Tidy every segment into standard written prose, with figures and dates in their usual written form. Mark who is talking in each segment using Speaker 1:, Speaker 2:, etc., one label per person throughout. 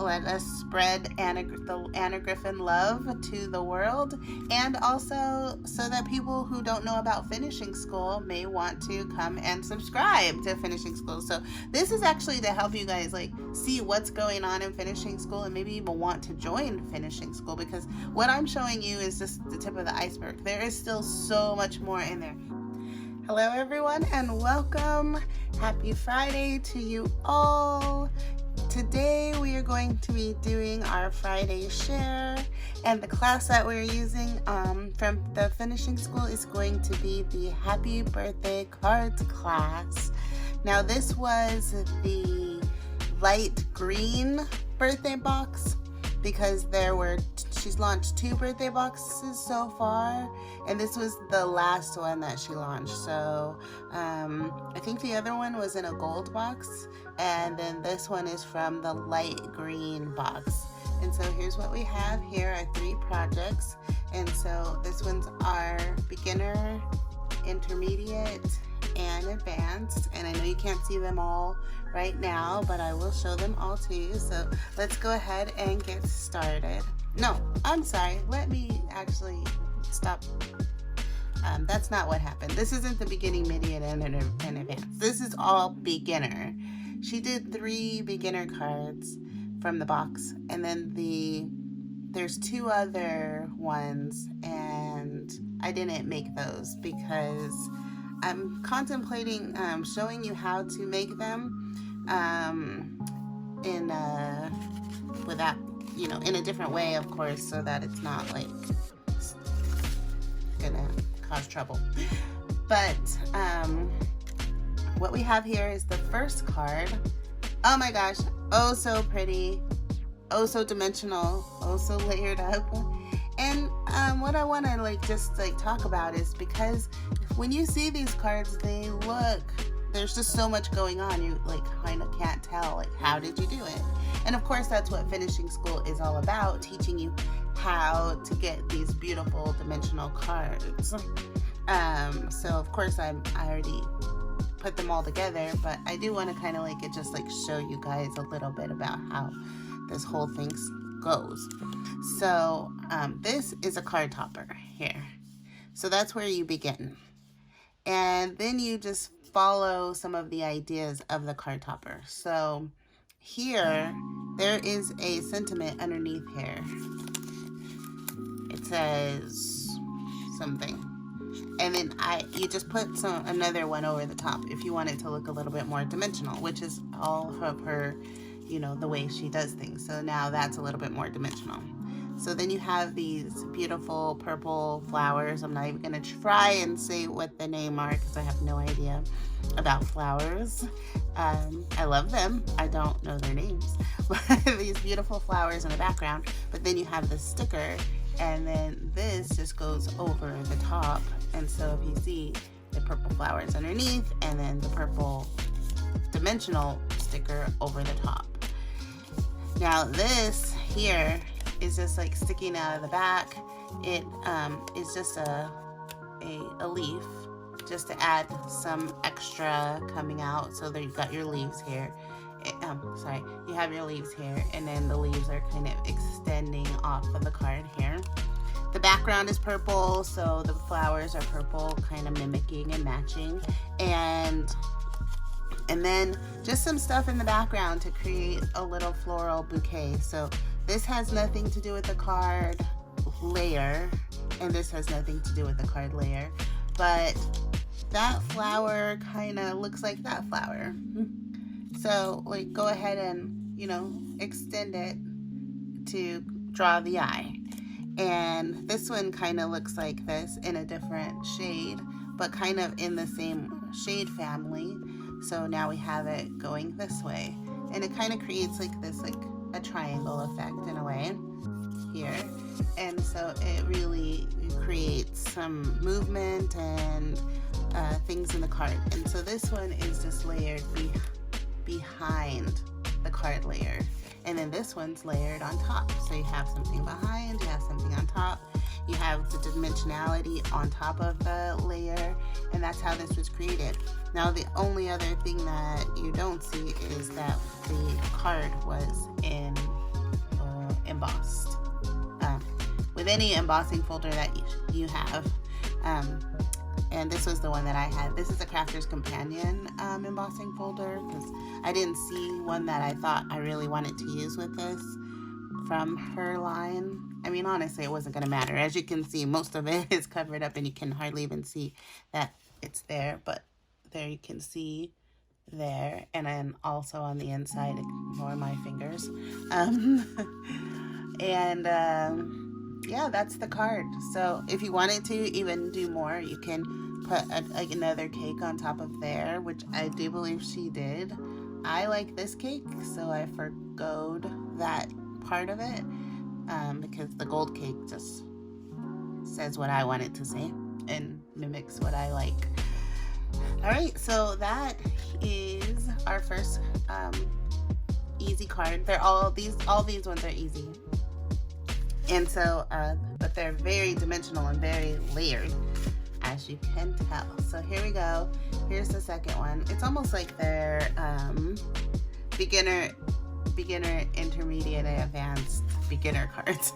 Speaker 1: let us spread the Anna Griffin love to the world, and also so that people who don't know about finishing school may want to come and subscribe to finishing school. So this is actually to help you guys like see what's going on in finishing school and maybe even want to join finishing school, because what I'm showing you is just the tip of the iceberg. There is still so much more in there. Hello everyone and welcome. Happy Friday to you all. Today we are going to be doing our Friday share, and the class that we're using from the finishing school is going to be the Happy Birthday Cards class. Now this was the light green birthday box because she's launched 2 birthday boxes so far, and this was the last one that she launched. So I think the other one was in a gold box, and then this one is from the light green box. And so here's what we have. Here are 3 projects, and so this one's our beginner, intermediate, and advanced, and I know you can't see them all right now, but I will show them all to you. So let's go ahead and get started. No, I'm sorry, let me actually stop. That's not what happened. This isn't the beginning, medium, and advanced. This is all beginner. She did 3 beginner cards from the box, and then there's 2 other ones, and I didn't make those because I'm contemplating showing you how to make them in a different way, of course, so that it's not like gonna cause trouble. But what we have here is the first card. Oh my gosh, oh so pretty, oh so dimensional, oh so layered up. And what I want to just talk about is because when you see these cards, there's just so much going on. You kind of can't tell how did you do it. And of course that's what finishing school is all about, teaching you how to get these beautiful dimensional cards. So of course I already put them all together, but I do want to kind of show you guys a little bit about how this whole thing goes. So this is a card topper here. So that's where you begin. And then you just follow some of the ideas of the card topper. So here, there is a sentiment underneath here. It says something. And then you just put another one over the top if you want it to look a little bit more dimensional, which is all of her, the way she does things. So now that's a little bit more dimensional. So then you have these beautiful purple flowers. I'm not even going to try and say what the name are because I have no idea about flowers. I love them. I don't know their names. But these beautiful flowers in the background. But then you have the sticker, and then this just goes over the top. And so if you see the purple flowers underneath, and then the purple dimensional sticker over the top. Now this here is just sticking out of the back. It is just a leaf, just to add some extra coming out. So there you've got your leaves here. You have your leaves here, and then the leaves are kind of extending off of the card here. The background is purple, so the flowers are purple, kind of mimicking and matching. And then just some stuff in the background to create a little floral bouquet. So this has nothing to do with the card layer, and this has nothing to do with the card layer, but that flower kind of looks like that flower. So go ahead and, extend it to draw the eye. And this one kind of looks like this in a different shade, but kind of in the same shade family. So now we have it going this way, and it kind of creates a triangle effect in a way here. And so it really creates some movement and things in the card. And so this one is just layered behind the card layer, and then this one's layered on top. So you have something behind, you have something on top, you have the dimensionality on top of the layer, and that's how this was created. Now the only other thing that you don't see is that the card was in with any embossing folder that you have. And this was the one that I had. This is a Crafter's Companion embossing folder, because I didn't see one that I thought I really wanted to use with this from her line. I mean, honestly, it wasn't going to matter. As you can see, most of it is covered up and you can hardly even see that it's there. But there you can see there. And then also on the inside, ignore my fingers. Yeah, that's the card. So if you wanted to even do more, you can put another cake on top of there, which I do believe she did. I like this cake, so I forgoed that part of it, because the gold cake just says what I want it to say and mimics what I like. All right, so that is our first easy card. All these ones are easy. And so, but they're very dimensional and very layered, as you can tell. So here we go. Here's the second one. It's almost like they're beginner, intermediate, and advanced beginner cards.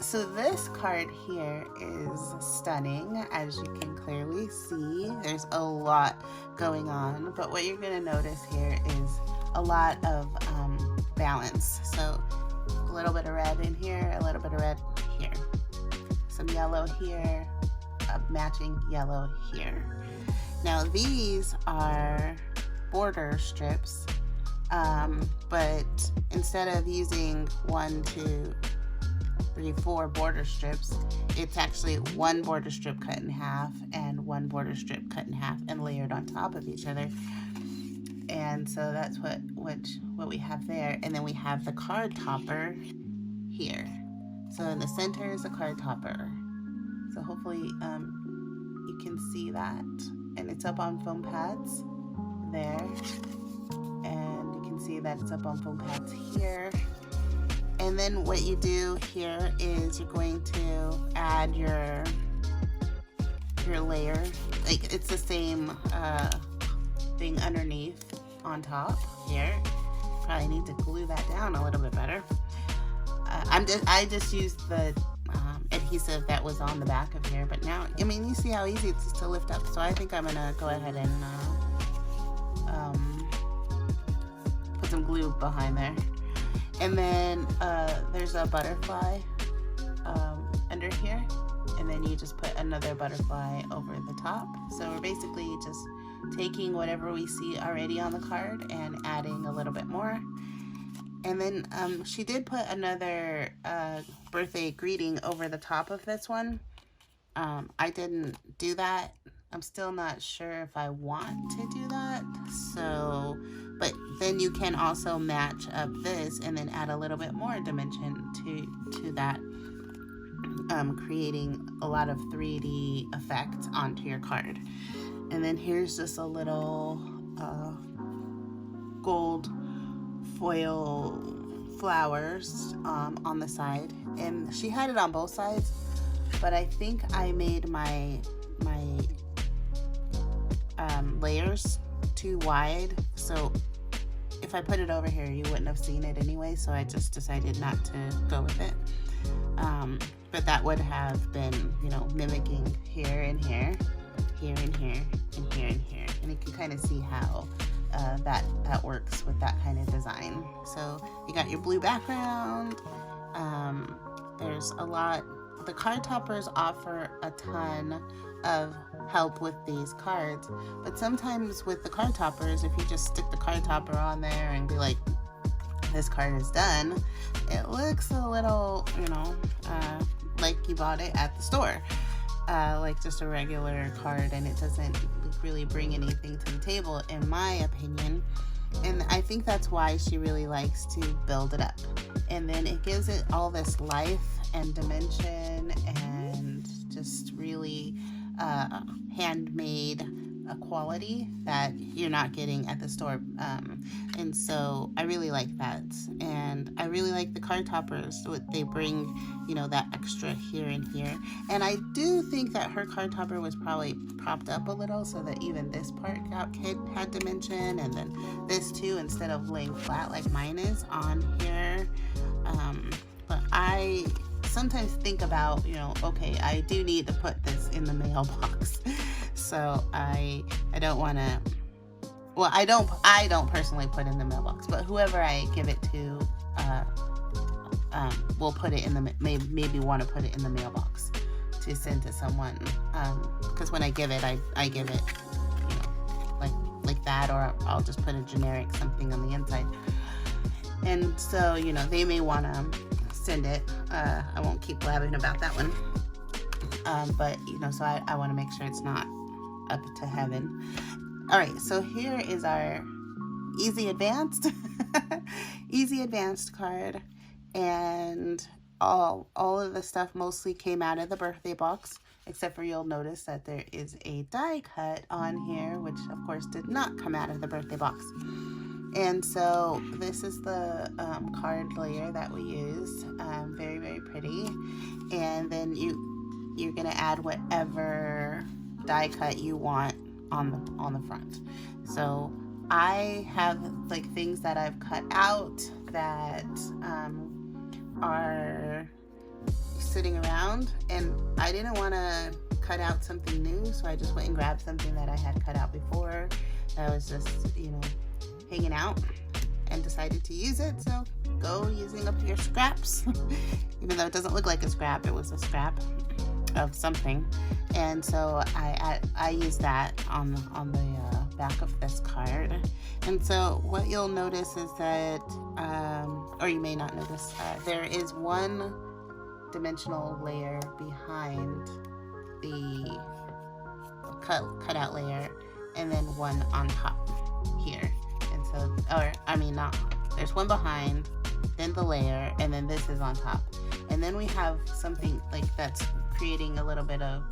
Speaker 1: So this card here is stunning, as you can clearly see. There's a lot going on, but what you're going to notice here is a lot of balance. So a little bit of red in here, a little bit of red here, some yellow here, a matching yellow here. Now these are border strips, but instead of using 1, 2, 3, 4 border strips, it's actually one border strip cut in half and one border strip cut in half and layered on top of each other. And so that's what we have there. And then we have the card topper here. So in the center is the card topper. So hopefully you can see that. And it's up on foam pads there. And you can see that it's up on foam pads here. And then what you do here is you're going to add your layer. Like, it's the same thing underneath on top here. Probably need to glue that down a little bit better. I just used the adhesive that was on the back of here, but now, I mean, you see how easy it is to lift up. So I think I'm gonna go ahead and put some glue behind there. And then there's a butterfly under here, and then you just put another butterfly over the top. So we're basically just taking whatever we see already on the card and adding a little bit more. And then she did put another birthday greeting over the top of this one. I didn't do that. I'm still not sure if I want to do that. So, but then you can also match up this and then add a little bit more dimension to that, creating a lot of 3D effect onto your card. And then here's just a little gold foil flowers on the side, and she had it on both sides, but I think I made my layers too wide, so if I put it over here you wouldn't have seen it anyway, so I just decided not to go with it. But that would have been, you know, mimicking here and here, here and here, and here and here, and you can kind of see how that works with that kind of design. So you got your blue background. There's a lot. The card toppers offer a ton of help with these cards, but sometimes with the card toppers, if you just stick the card topper on there and be like, this card is done, it looks a little, you know, like you bought it at the store, like just a regular card, and it doesn't really bring anything to the table, in my opinion. And I think that's why she really likes to build it up, and then it gives it all this life and dimension and just really handmade a quality that you're not getting at the store. And so I really like that. And I really like the card toppers. They bring, you know, that extra here and here. And I do think that her card topper was probably propped up a little so that even this part had dimension, and then this too, instead of laying flat like mine is on here. But I sometimes think about, you know, okay, I do need to put this in the mailbox. So I don't want to, well, I don't personally put in the mailbox, but whoever I give it to will put it in the, maybe want to put it in the mailbox to send to someone, because when I give it, I give it, you know, like that, or I'll just put a generic something on the inside. And so, you know, they may want to send it. I won't keep blabbing about that one. But, you know, so I want to make sure it's not up to heaven. All right, so here is our Easy Advanced, Easy Advanced card. And all of the stuff mostly came out of the birthday box, except for you'll notice that there is a die cut on here, which of course did not come out of the birthday box. And so this is the card layer that we used. Very, very pretty. And then you're gonna add whatever die cut you want on the front. So I have like things that I've cut out that are sitting around, and I didn't want to cut out something new, so I just went and grabbed something that I had cut out before that was just, you know, hanging out, and decided to use it. So go using up your scraps. Even though it doesn't look like a scrap, it was a scrap of something. And so I used that on the back of this card. And so what you'll notice is that, or you may not notice, there is one dimensional layer behind the cutout layer, and then one on top here. And so, or I mean, not, there's one behind, then the layer, and then this is on top. And then we have something like that's creating a little bit of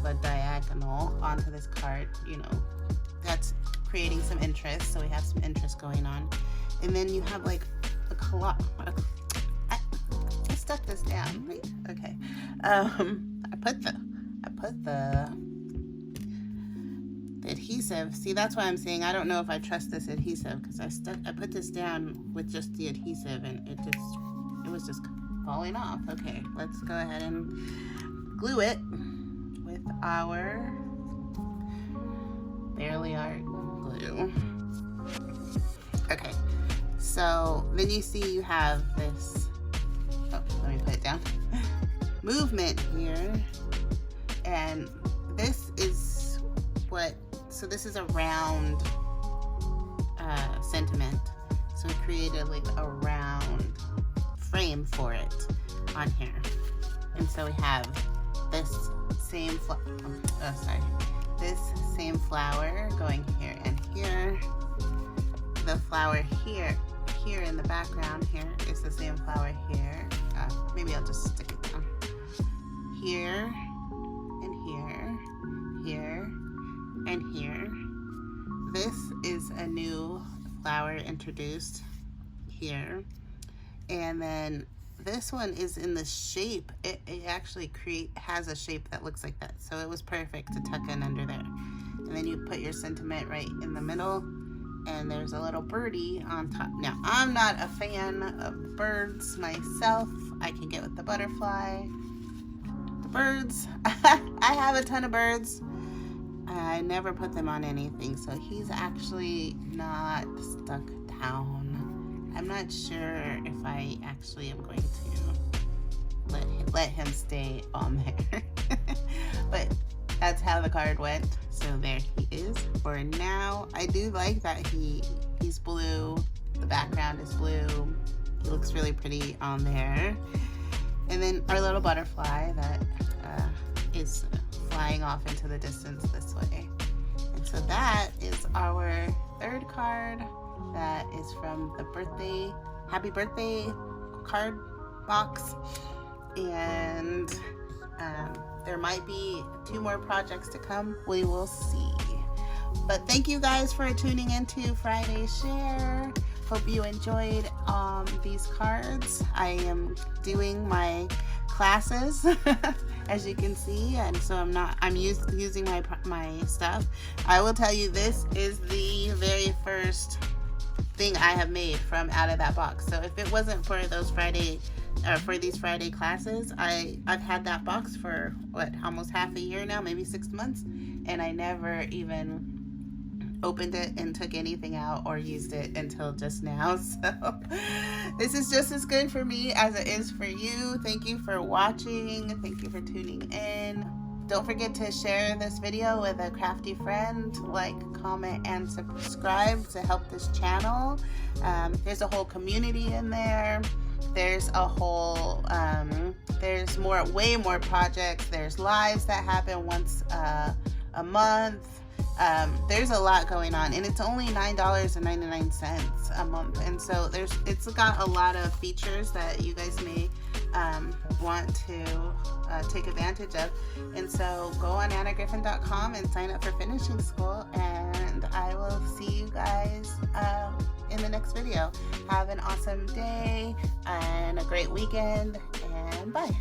Speaker 1: a diagonal onto this card, you know, that's creating some interest. So we have some interest going on. And then you have like a collage. I stuck this down, right? Okay. I put the adhesive. See, that's why I'm saying I don't know if I trust this adhesive, because I put this down with just the adhesive, and it was just falling off. Okay, let's go ahead and glue it with our Barely Art glue. Okay, so then you see you have this, oh, let me put it down, movement here, and this is what, so this is a round sentiment. So we created like a round frame for it on here. And so we have this same this same flower going here and here. The flower here in the background here is the same flower here. Maybe I'll just stick it down. Here and here, here and here. This is a new flower introduced here. And then this one is in the shape. It actually has a shape that looks like that. So it was perfect to tuck in under there. And then you put your sentiment right in the middle. And there's a little birdie on top. Now, I'm not a fan of birds myself. I can get with the butterfly. The birds, I have a ton of birds. I never put them on anything. So he's actually not stuck down. I'm not sure if I actually am going to let him stay on there. But that's how the card went. So there he is for now. I do like that he's blue. The background is blue. He looks really pretty on there. And then our little butterfly that is flying off into the distance this way. And so that is our third card. That is from the happy birthday card box. And There might be 2 more projects to come. We will see. But thank you guys for tuning into Friday Share. Hope you enjoyed these cards. I am doing my classes as you can see, and so I'm using my stuff. I will tell you, this is the very first thing I have made from out of that box. So if it wasn't for those these Friday classes, I've had that box for almost half a year now, maybe 6 months, and I never even opened it and took anything out or used it until just now. So this is just as good for me as it is for you. Thank you for watching. Thank you for tuning in. Don't forget to share this video with a crafty friend. Like, comment, and subscribe to help this channel. There's a whole community in there. There's a whole there's way more projects. There's lives that happen once a month. There's a lot going on, and it's only $9.99 a month, and so it's got a lot of features that you guys may want to take advantage of. And so go on annagriffin.com and sign up for finishing school, and I will see you guys in the next video. Have an awesome day and a great weekend, and bye.